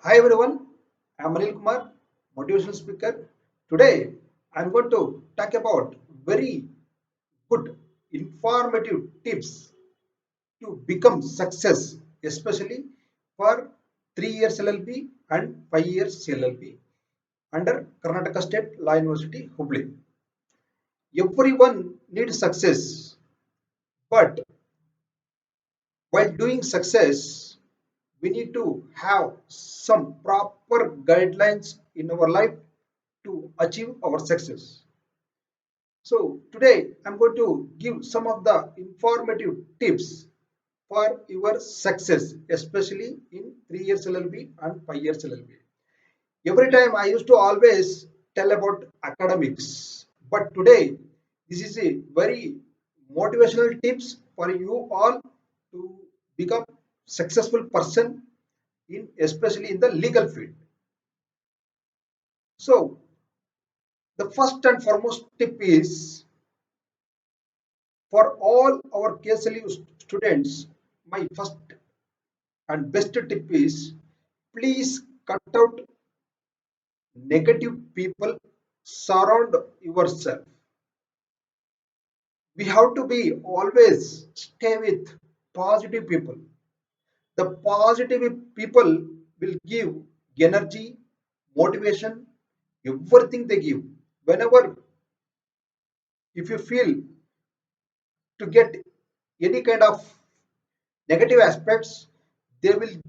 Hi everyone, I am Anil Kumar, motivational speaker. Today I am going to talk about very good informative tips to become success, especially for 3 years LLB and 5 years LLB under Karnataka State Law University, Hubli. Everyone needs success, but while doing success, we need to have some proper guidelines in our life to achieve our success. So today I'm going to give some of the informative tips for your success, especially in 3 years LLB and 5 years LLB. Every time I used to always tell about academics, but today this is a very motivational tips for you all to become successful person in especially in the legal field. So the first and foremost tip is for all our KSLU students, my first and best tip is please cut out negative people, surround yourself. We have to be always stay with positive people. The positive people will give energy, motivation, everything they give. Whenever if you feel to get any kind of negative aspects, they will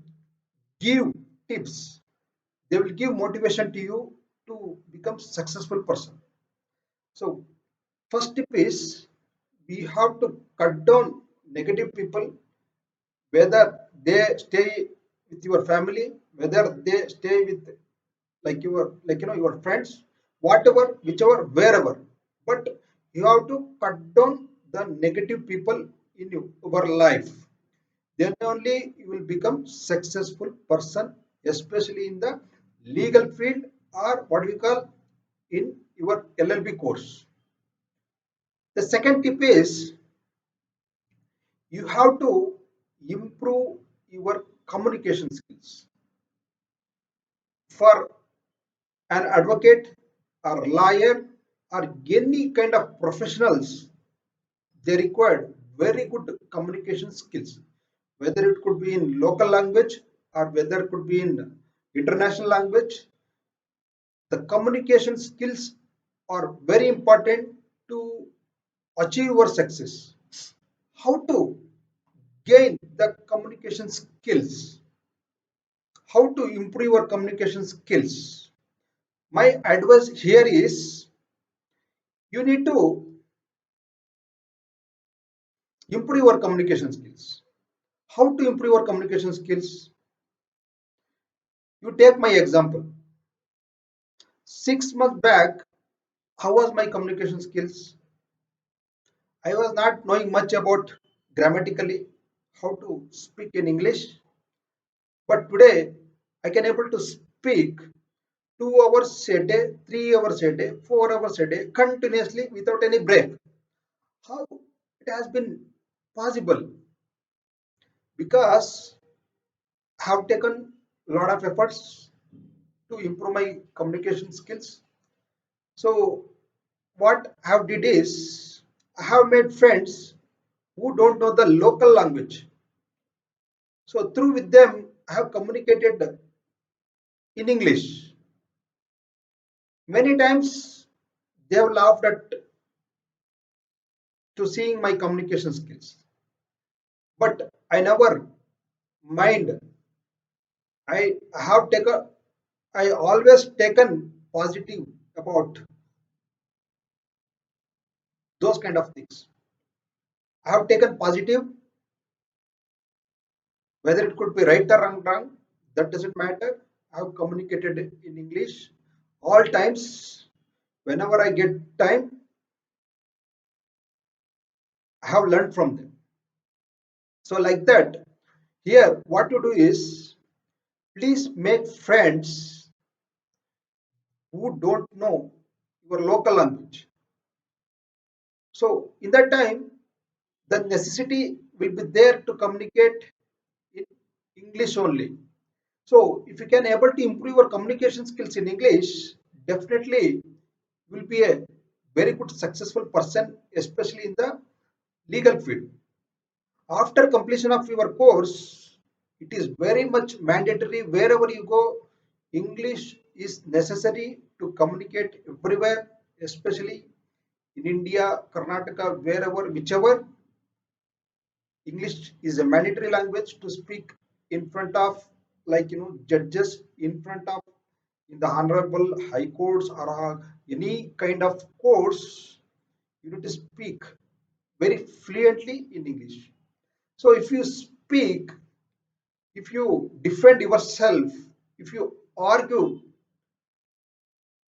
give tips, they will give motivation to you to become successful person. So first tip is we have to cut down negative people, whether they stay with your family, whether they stay with your friends, whatever, whichever, wherever, but you have to cut down the negative people in your life. Then only you will become successful person, especially in the legal field or what we call in your LLB course. The second tip is you have to improve your communication skills. For an advocate or lawyer or any kind of professionals, they require very good communication skills, whether it could be in local language or whether it could be in international language. The communication skills are very important to achieve your success. How to gain the communication skills? How to improve your communication skills? My advice here is you need to improve your communication skills. How to improve your communication skills? You take my example. 6 months back, how was my communication skills? I was not knowing much about grammatically how to speak in English, but today I can able to speak 2 hours a day, 3 hours a day, 4 hours a day, continuously without any break. How it has been possible? Because I have taken a lot of efforts to improve my communication skills. So what I have did is I have made friends who don't know the local language. So through with them I have communicated in English. Many times they have laughed at to seeing my communication skills. But I never mind. I have taken I always taken positive about those kind of things. I have taken positive, whether it could be right or wrong, that doesn't matter. I have communicated in English all times. Whenever I get time, I have learned from them. So, like that, here, what to do is please make friends who don't know your local language. So, in that time, the necessity will be there to communicate in English only. So if you can able to improve your communication skills in English, definitely you will be a very good successful person, especially in the legal field. After completion of your course, it is very much mandatory wherever you go. English is necessary to communicate everywhere, especially in India, Karnataka, wherever, whichever. English is a mandatory language to speak in front of, like judges, in front of in the honorable high courts or any kind of courts. You need to speak very fluently in English. So if you speak, if you defend yourself, if you argue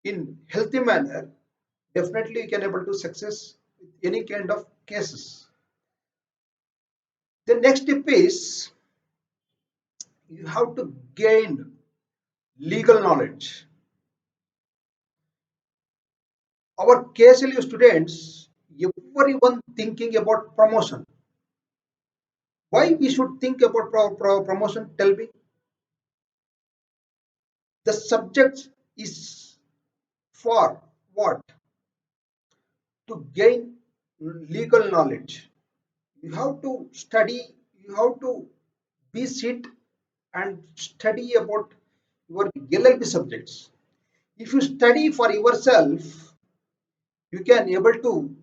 in healthy manner, definitely you can able to success with any kind of cases. The next step is you have to gain legal knowledge. Our KSLU students, everyone thinking about promotion. Why we should think about promotion? Tell me. The subject is for what? To gain legal knowledge. You have to study, you have to be sit and study about your LLB subjects. If you study for yourself, you can able to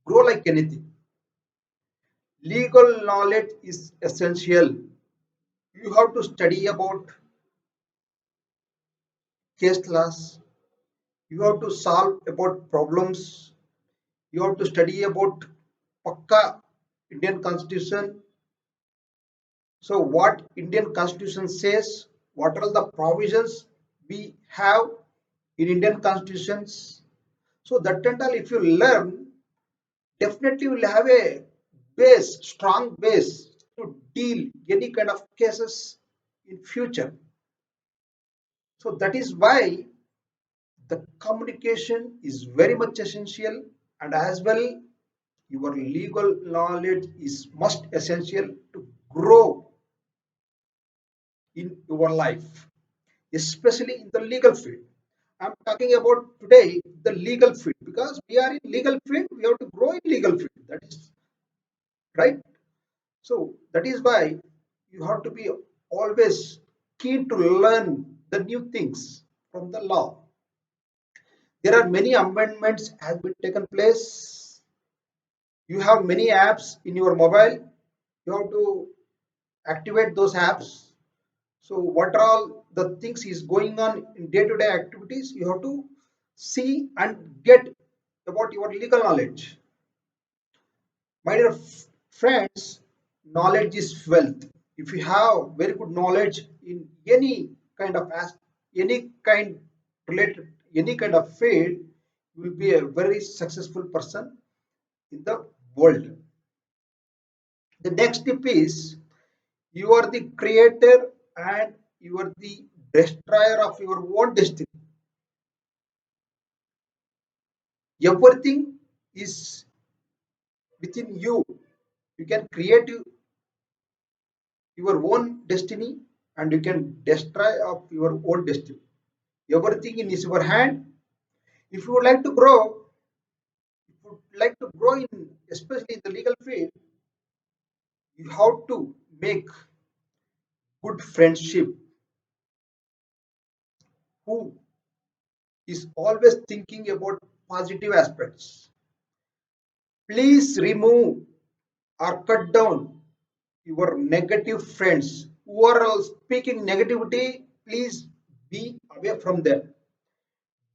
grow like anything. Legal knowledge is essential. You have to study about case laws. You have to solve about problems. You have to study about Pakka Indian Constitution. So what Indian Constitution says, what are the provisions we have in Indian constitutions. So that and all, if you learn, definitely you will have a base, strong base to deal any kind of cases in future. So that is why the communication is very much essential, and as well your legal knowledge is must essential to grow in your life, especially in the legal field. I'm talking about today the legal field because we are in legal field. We have to grow in legal field. That is right. So that is why you have to be always keen to learn the new things from the law. There are many amendments has been taken place. You have many apps in your mobile. You have to activate those apps. So what are all the things is going on in day-to-day activities? You have to see and get about your legal knowledge. My dear friends, knowledge is wealth. If you have very good knowledge in any kind of any kind related, any kind of field, you will be a very successful person in the world. The next tip is you are the creator and you are the destroyer of your own destiny. Everything is within you. You can create your own destiny and you can destroy of your own destiny. Everything in is your hand. If you would like to grow, if you would like to grow in especially in the legal field, you have to make good friendship who is always thinking about positive aspects. Please remove or cut down your negative friends who are all speaking negativity. Please be away from them.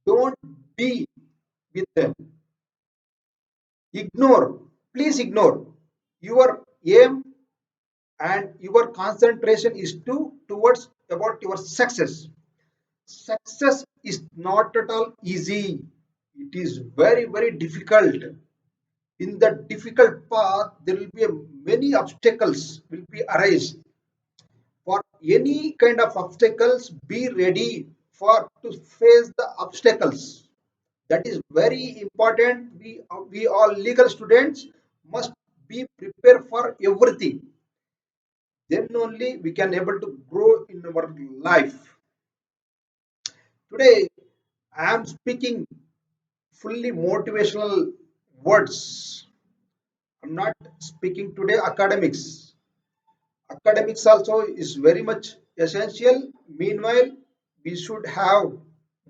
Don't be with them. Ignore, please ignore. Your aim and your concentration is to towards about your success. Success is not at all easy. It is very, very difficult. In the difficult path, there will be many obstacles will be arise. For any kind of obstacles, be ready for to face the obstacles. That is very important. We all legal students must be prepared for everything. then only we can able to grow in our life. Today I am speaking fully motivational words. I'm not speaking today academics. Academics also is very much essential. Meanwhile, we should have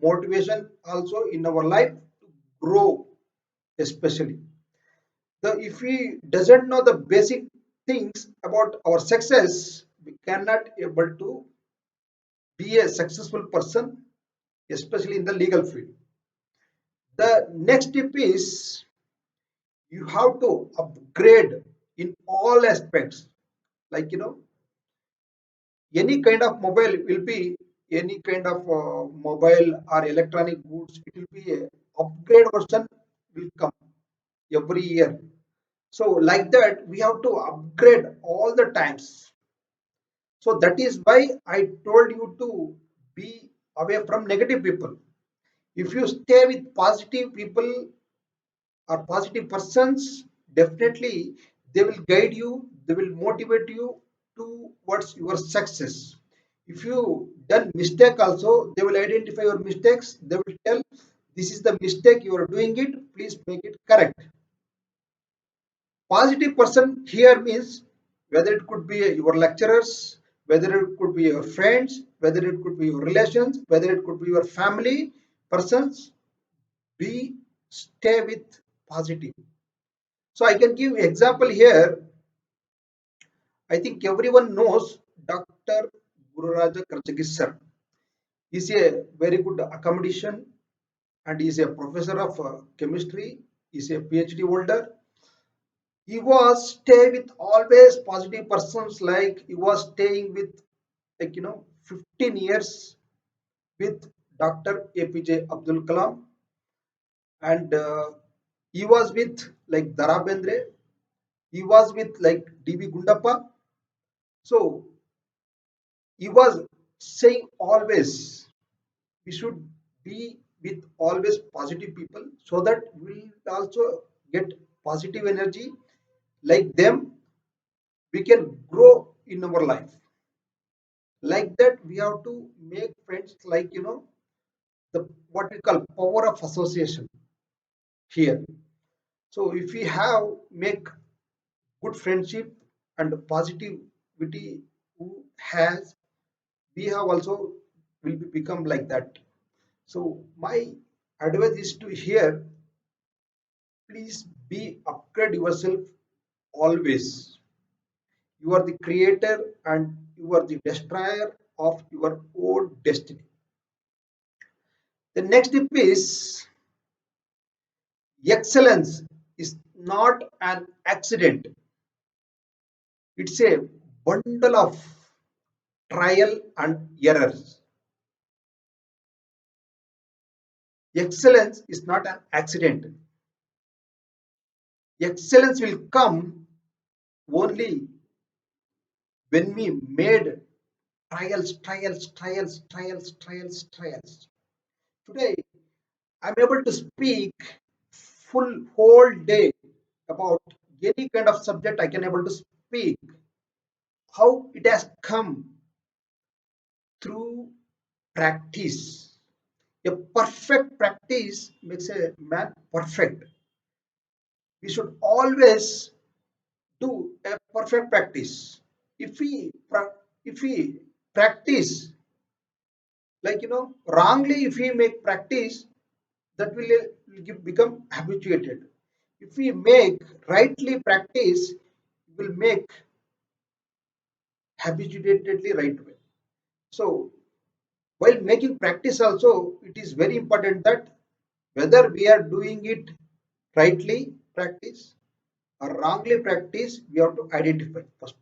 motivation also in our life to grow, especially. The if we doesn't know the basic things about our success, we cannot able to be a successful person, especially in the legal field. The next tip is you have to upgrade in all aspects. Like any kind of mobile will be any kind of mobile or electronic goods. It will be a upgrade version will come every year. So like that, we have to upgrade all the times. So that is why I told you to be away from negative people. If you stay with positive people or positive persons, definitely they will guide you, they will motivate you towards your success. If you done mistake also, they will identify your mistakes, they will tell this is the mistake you are doing it, please make it correct. Positive person here means whether it could be your lecturers, whether it could be your friends, whether it could be your relations, whether it could be your family persons, be stay with positive. So I can give example here. I think everyone knows Dr. Gururaja Karchagis sir. He's a very good accommodation and he's a professor of chemistry. He's a PhD holder. He was stay with always positive persons, like he was staying with 15 years with Dr. APJ Abdul Kalam, and he was with like Dara Bendre, he was with like DB Gundappa. So he was saying always we should be with always positive people so that we'll also get positive energy. Like them, we can grow in our life. Like that, we have to make friends, like the what we call power of association here. So if we have make good friendship and positivity who has, we have also will become like that. So my advice is to here, please be upgrade yourself always. You are the creator and you are the destroyer of your own destiny. The next tip is excellence is not an accident. It's a bundle of trial and errors. Excellence is not an accident. Excellence will come only when we made trials. Today, I'm able to speak full whole day about any kind of subject I can able to speak. How it has come through practice. A perfect practice makes a man perfect. We should always do a perfect practice. If we if we practice like wrongly, if we make practice, that will become habituated. If we make rightly practice, we will make habituatedly right way. So while making practice also, it is very important that whether we are doing it rightly practice or wrongly practice, we have to identify first.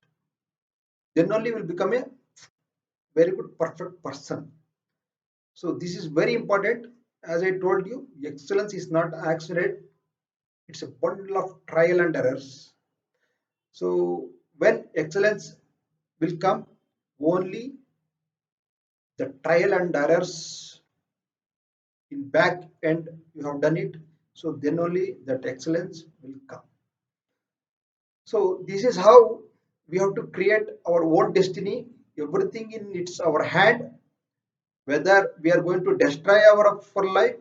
Then only will become a very good perfect person. So this is very important. As I told you, excellence is not an accident. It's a bundle of trial and errors. So when excellence will come, only the trial and errors in back end you have done it. So then only that excellence will come. So this is how We have to create our own destiny. Everything in it's our hand. Whether we are going to destroy our life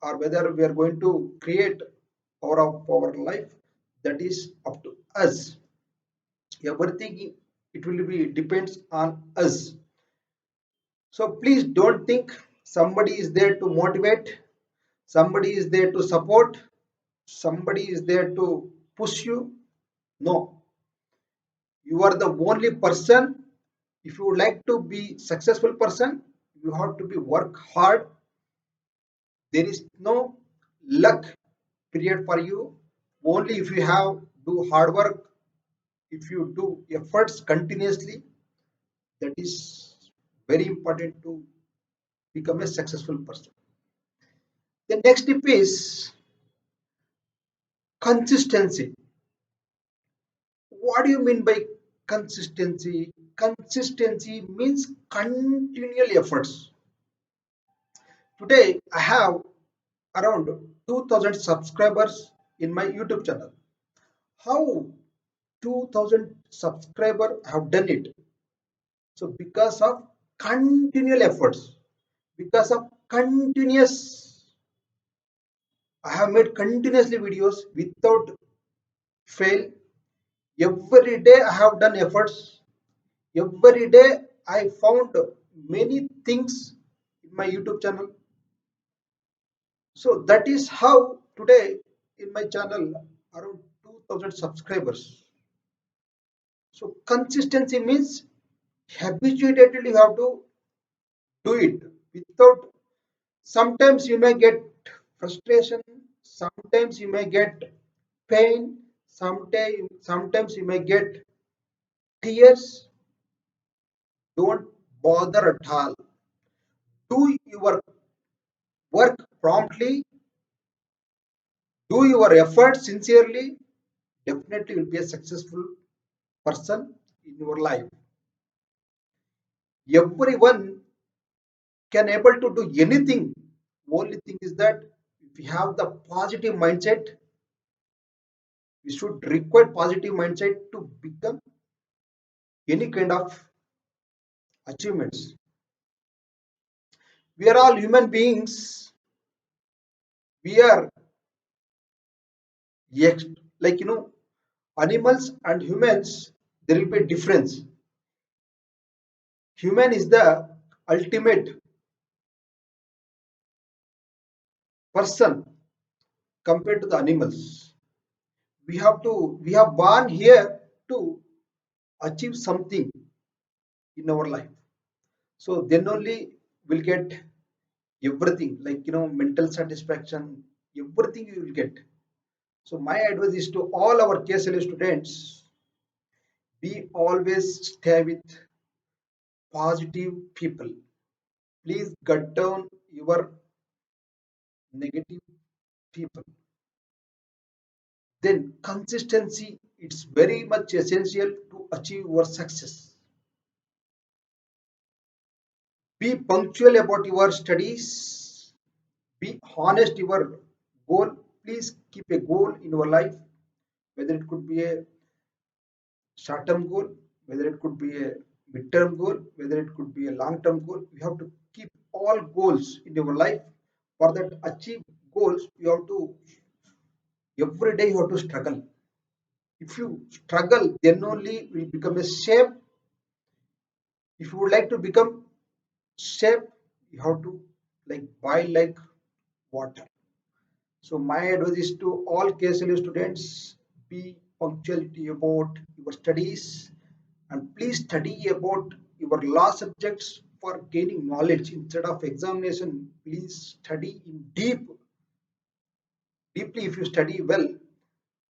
or whether we are going to create our life, that is up to us. Everything it will be depends on us. So please don't think somebody is there to motivate, somebody is there to support, somebody is there to push you. No, you are the only person. If you would like to be successful person, you have to be work hard. There is no luck period for you. Only if you have do hard work, if you do efforts continuously, that is very important to become a successful person. The next tip is consistency. What do you mean by consistency? Consistency means continual efforts. Today, I have around 2000 subscribers in my YouTube channel. How 2000 subscriber have done it? So because of continual efforts, because of continuous, I have made continuously videos without fail. Every day I have done efforts. Every day I found many things in my YouTube channel. So that is how today in my channel around 2000 subscribers. So consistency means habitually you have to do it without. Sometimes you may get frustration, sometimes you may get pain, sometimes you may get tears. Don't bother at all. Do your work promptly, do your effort sincerely, definitely will be a successful person in your life. Everyone can able to do anything. Only thing is that if you have the positive mindset, we should require positive mindset to become any kind of achievements. We are all human beings. We are ex- like animals and humans. There will be a difference. Human is the ultimate person compared to the animals. We have born here to achieve something in our life. So then only we'll get everything like mental satisfaction, everything you will get. So my advice is to all our KSLA students, be always stay with positive people. Please cut down your negative people. Then consistency, it's very much essential to achieve your success. Be punctual about your studies. Be honest your goal. Please keep a goal in your life, whether it could be a short-term goal, whether it could be a mid-term goal, whether it could be a long-term goal. You have to keep all goals in your life. For that achieve goals, you have to every day you have to struggle. If you struggle, then only will become a shape. If you would like to become shape, you have to like boil like water. So my advice is to all KSLU students, be punctuality about your studies and please study about your law subjects for gaining knowledge instead of examination. Please study in deeply. If you study well,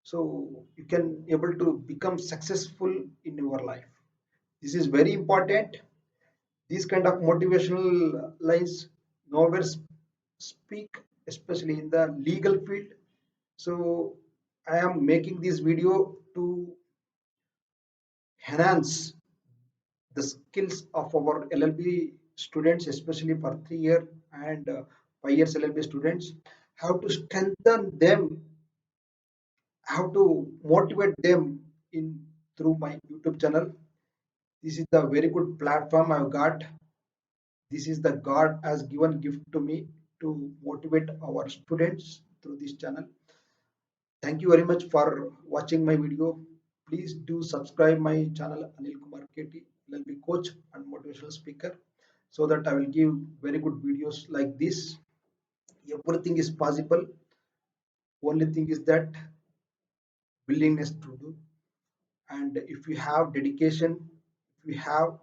so you can able to become successful in your life. This is very important. These kind of motivational lines nowhere speak, especially in the legal field. So I am making this video to enhance the skills of our LLB students, especially for 3 year and 5 years LLB students. How to strengthen them, how to motivate them in through my YouTube channel. This is the very good platform I've got. This is the God has given gift to me to motivate our students through this channel. Thank you very much for watching my video. Please do subscribe my channel Anil Kumar KT, LLB coach and motivational speaker, so that I will give very good videos like this. Everything is possible. Only thing is that willingness to do. And if you have dedication, if you have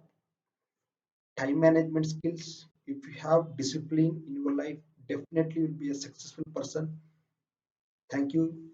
time management skills, if you have discipline in your life, definitely you'll be a successful person. Thank you.